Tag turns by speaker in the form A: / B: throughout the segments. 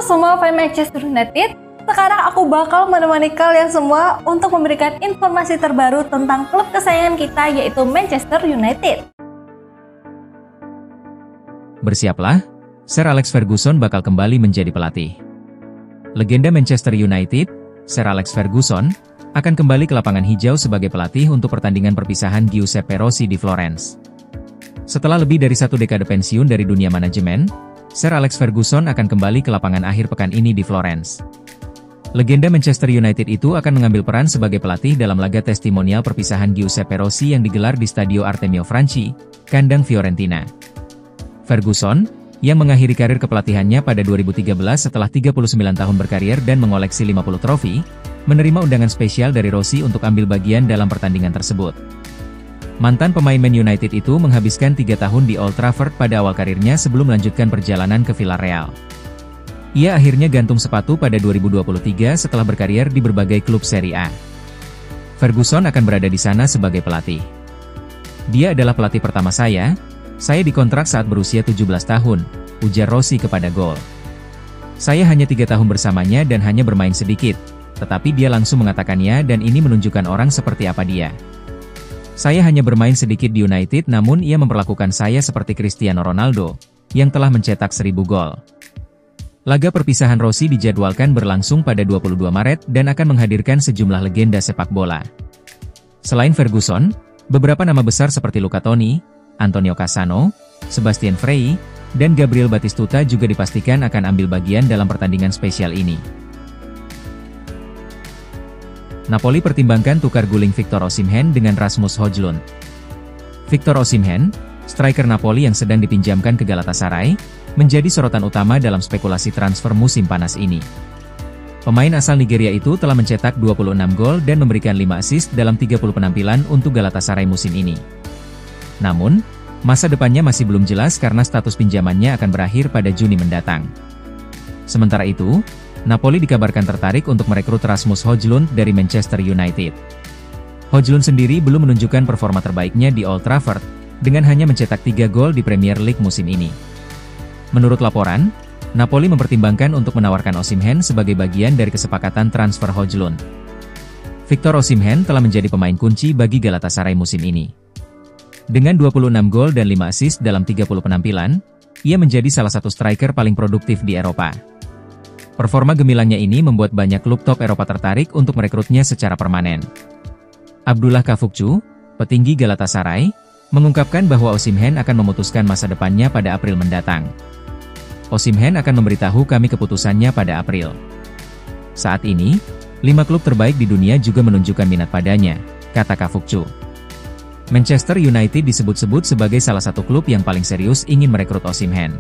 A: semua fans Manchester United, sekarang aku bakal menemani kalian semua untuk memberikan informasi terbaru tentang klub kesayangan kita yaitu Manchester United.
B: Bersiaplah, Sir Alex Ferguson bakal kembali menjadi pelatih. Legenda Manchester United, Sir Alex Ferguson, akan kembali ke lapangan hijau sebagai pelatih untuk pertandingan perpisahan Giuseppe Rossi di Florence. Setelah lebih dari 1 dekade pensiun dari dunia manajemen, Sir Alex Ferguson akan kembali ke lapangan akhir pekan ini di Florence. Legenda Manchester United itu akan mengambil peran sebagai pelatih dalam laga testimonial perpisahan Giuseppe Rossi yang digelar di Stadio Artemio Franchi, kandang Fiorentina. Ferguson, yang mengakhiri karir kepelatihannya pada 2013 setelah 39 tahun berkarir dan mengoleksi 50 trofi, menerima undangan spesial dari Rossi untuk ambil bagian dalam pertandingan tersebut. Mantan pemain Man United itu menghabiskan 3 tahun di Old Trafford pada awal karirnya sebelum melanjutkan perjalanan ke Villarreal. Ia akhirnya gantung sepatu pada 2023 setelah berkarier di berbagai klub Serie A. Ferguson akan berada di sana sebagai pelatih. "Dia adalah pelatih pertama saya dikontrak saat berusia 17 tahun, ujar Rossi kepada Goal. "Saya hanya 3 tahun bersamanya dan hanya bermain sedikit, tetapi dia langsung mengatakannya dan ini menunjukkan orang seperti apa dia. Saya hanya bermain sedikit di United namun ia memperlakukan saya seperti Cristiano Ronaldo, yang telah mencetak 1000 gol." Laga perpisahan Rossi dijadwalkan berlangsung pada 22 Maret dan akan menghadirkan sejumlah legenda sepak bola. Selain Ferguson, beberapa nama besar seperti Luca Toni, Antonio Cassano, Sebastian Frey, dan Gabriel Batistuta juga dipastikan akan ambil bagian dalam pertandingan spesial ini. Napoli pertimbangkan tukar guling Victor Osimhen dengan Rasmus Højlund. Victor Osimhen, striker Napoli yang sedang dipinjamkan ke Galatasaray, menjadi sorotan utama dalam spekulasi transfer musim panas ini. Pemain asal Nigeria itu telah mencetak 26 gol dan memberikan 5 assist dalam 30 penampilan untuk Galatasaray musim ini. Namun, masa depannya masih belum jelas karena status pinjamannya akan berakhir pada Juni mendatang. Sementara itu, Napoli dikabarkan tertarik untuk merekrut Rasmus Højlund dari Manchester United. Højlund sendiri belum menunjukkan performa terbaiknya di Old Trafford, dengan hanya mencetak 3 gol di Premier League musim ini. Menurut laporan, Napoli mempertimbangkan untuk menawarkan Osimhen sebagai bagian dari kesepakatan transfer Højlund. Victor Osimhen telah menjadi pemain kunci bagi Galatasaray musim ini. Dengan 26 gol dan 5 assist dalam 30 penampilan, ia menjadi salah satu striker paling produktif di Eropa. Performa gemilangnya ini membuat banyak klub top Eropa tertarik untuk merekrutnya secara permanen. Abdullah Kavukcu, petinggi Galatasaray, mengungkapkan bahwa Osimhen akan memutuskan masa depannya pada April mendatang. "Osimhen akan memberitahu kami keputusannya pada April. Saat ini, 5 klub terbaik di dunia juga menunjukkan minat padanya," kata Kavukcu. Manchester United disebut-sebut sebagai salah satu klub yang paling serius ingin merekrut Osimhen.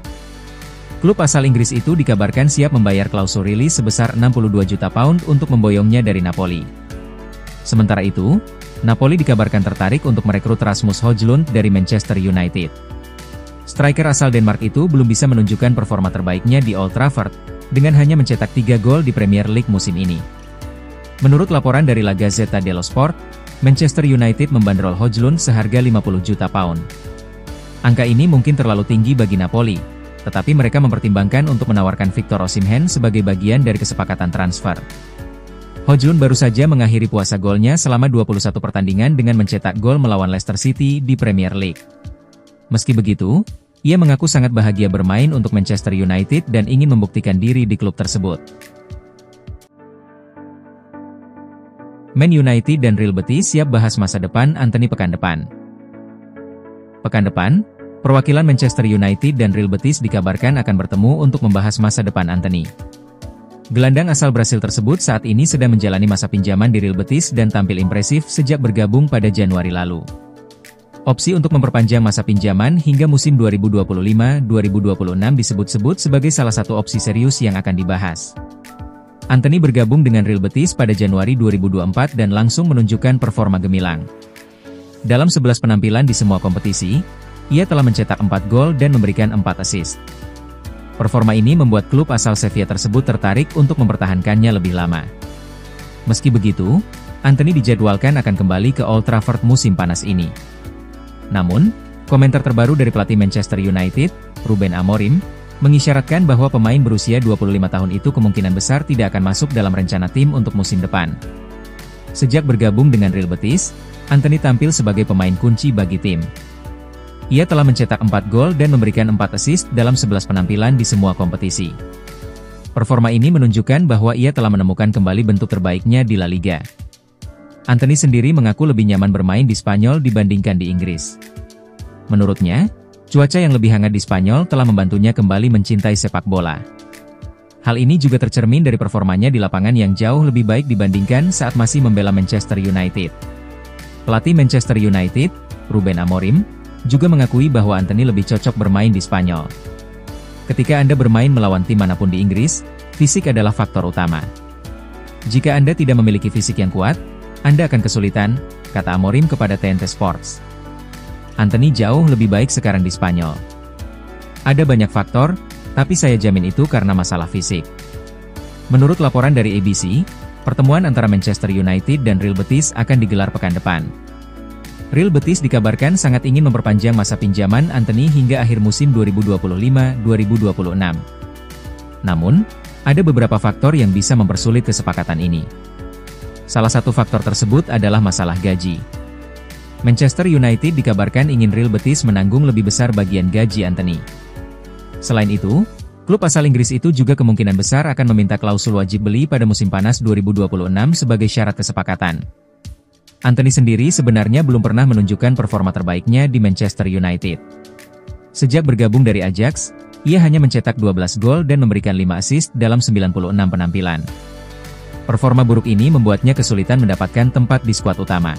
B: Klub asal Inggris itu dikabarkan siap membayar klausul rilis sebesar 62 juta pound untuk memboyongnya dari Napoli. Sementara itu, Napoli dikabarkan tertarik untuk merekrut Rasmus Højlund dari Manchester United. Striker asal Denmark itu belum bisa menunjukkan performa terbaiknya di Old Trafford, dengan hanya mencetak 3 gol di Premier League musim ini. Menurut laporan dari La Gazzetta dello Sport, Manchester United membanderol Højlund seharga 50 juta pound. Angka ini mungkin terlalu tinggi bagi Napoli, tetapi mereka mempertimbangkan untuk menawarkan Victor Osimhen sebagai bagian dari kesepakatan transfer. Højlund baru saja mengakhiri puasa golnya selama 21 pertandingan dengan mencetak gol melawan Leicester City di Premier League. Meski begitu, ia mengaku sangat bahagia bermain untuk Manchester United dan ingin membuktikan diri di klub tersebut. Man United dan Real Betis siap bahas masa depan Antony pekan depan. Pekan depan, perwakilan Manchester United dan Real Betis dikabarkan akan bertemu untuk membahas masa depan Antony. Gelandang asal Brasil tersebut saat ini sedang menjalani masa pinjaman di Real Betis dan tampil impresif sejak bergabung pada Januari lalu. Opsi untuk memperpanjang masa pinjaman hingga musim 2025-2026 disebut-sebut sebagai salah satu opsi serius yang akan dibahas. Antony bergabung dengan Real Betis pada Januari 2024 dan langsung menunjukkan performa gemilang. Dalam 11 penampilan di semua kompetisi, ia telah mencetak 4 gol dan memberikan 4 assist. Performa ini membuat klub asal Sevilla tersebut tertarik untuk mempertahankannya lebih lama. Meski begitu, Antony dijadwalkan akan kembali ke Old Trafford musim panas ini. Namun, komentar terbaru dari pelatih Manchester United, Ruben Amorim, mengisyaratkan bahwa pemain berusia 25 tahun itu kemungkinan besar tidak akan masuk dalam rencana tim untuk musim depan. Sejak bergabung dengan Real Betis, Antony tampil sebagai pemain kunci bagi tim. Ia telah mencetak 4 gol dan memberikan 4 assist dalam 11 penampilan di semua kompetisi. Performa ini menunjukkan bahwa ia telah menemukan kembali bentuk terbaiknya di La Liga. Antony sendiri mengaku lebih nyaman bermain di Spanyol dibandingkan di Inggris. Menurutnya, cuaca yang lebih hangat di Spanyol telah membantunya kembali mencintai sepak bola. Hal ini juga tercermin dari performanya di lapangan yang jauh lebih baik dibandingkan saat masih membela Manchester United. Pelatih Manchester United, Ruben Amorim, juga mengakui bahwa Antony lebih cocok bermain di Spanyol. Ketika Anda bermain melawan tim manapun di Inggris, fisik adalah faktor utama. Jika Anda tidak memiliki fisik yang kuat, Anda akan kesulitan, kata Amorim kepada TNT Sports. Antony jauh lebih baik sekarang di Spanyol. Ada banyak faktor, tapi saya jamin itu karena masalah fisik. Menurut laporan dari ABC, pertemuan antara Manchester United dan Real Betis akan digelar pekan depan. Real Betis dikabarkan sangat ingin memperpanjang masa pinjaman Antony hingga akhir musim 2025-2026. Namun, ada beberapa faktor yang bisa mempersulit kesepakatan ini. Salah satu faktor tersebut adalah masalah gaji. Manchester United dikabarkan ingin Real Betis menanggung lebih besar bagian gaji Antony. Selain itu, klub asal Inggris itu juga kemungkinan besar akan meminta klausul wajib beli pada musim panas 2026 sebagai syarat kesepakatan. Antony sendiri sebenarnya belum pernah menunjukkan performa terbaiknya di Manchester United. Sejak bergabung dari Ajax, ia hanya mencetak 12 gol dan memberikan 5 assist dalam 96 penampilan. Performa buruk ini membuatnya kesulitan mendapatkan tempat di skuad utama.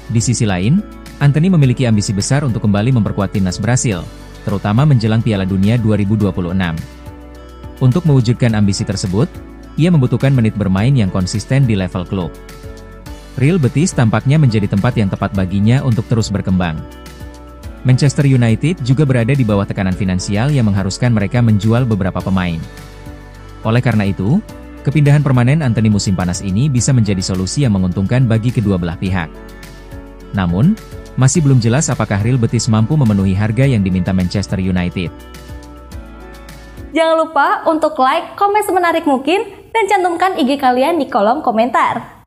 B: Di sisi lain, Antony memiliki ambisi besar untuk kembali memperkuat timnas Brasil, terutama menjelang Piala Dunia 2026. Untuk mewujudkan ambisi tersebut, ia membutuhkan menit bermain yang konsisten di level klub. Real Betis tampaknya menjadi tempat yang tepat baginya untuk terus berkembang. Manchester United juga berada di bawah tekanan finansial yang mengharuskan mereka menjual beberapa pemain. Oleh karena itu, kepindahan permanen Antony musim panas ini bisa menjadi solusi yang menguntungkan bagi kedua belah pihak. Namun, masih belum jelas apakah Real Betis mampu memenuhi harga yang diminta Manchester United.
A: Jangan lupa untuk like, komen semenarik mungkin, dan cantumkan IG kalian di kolom komentar.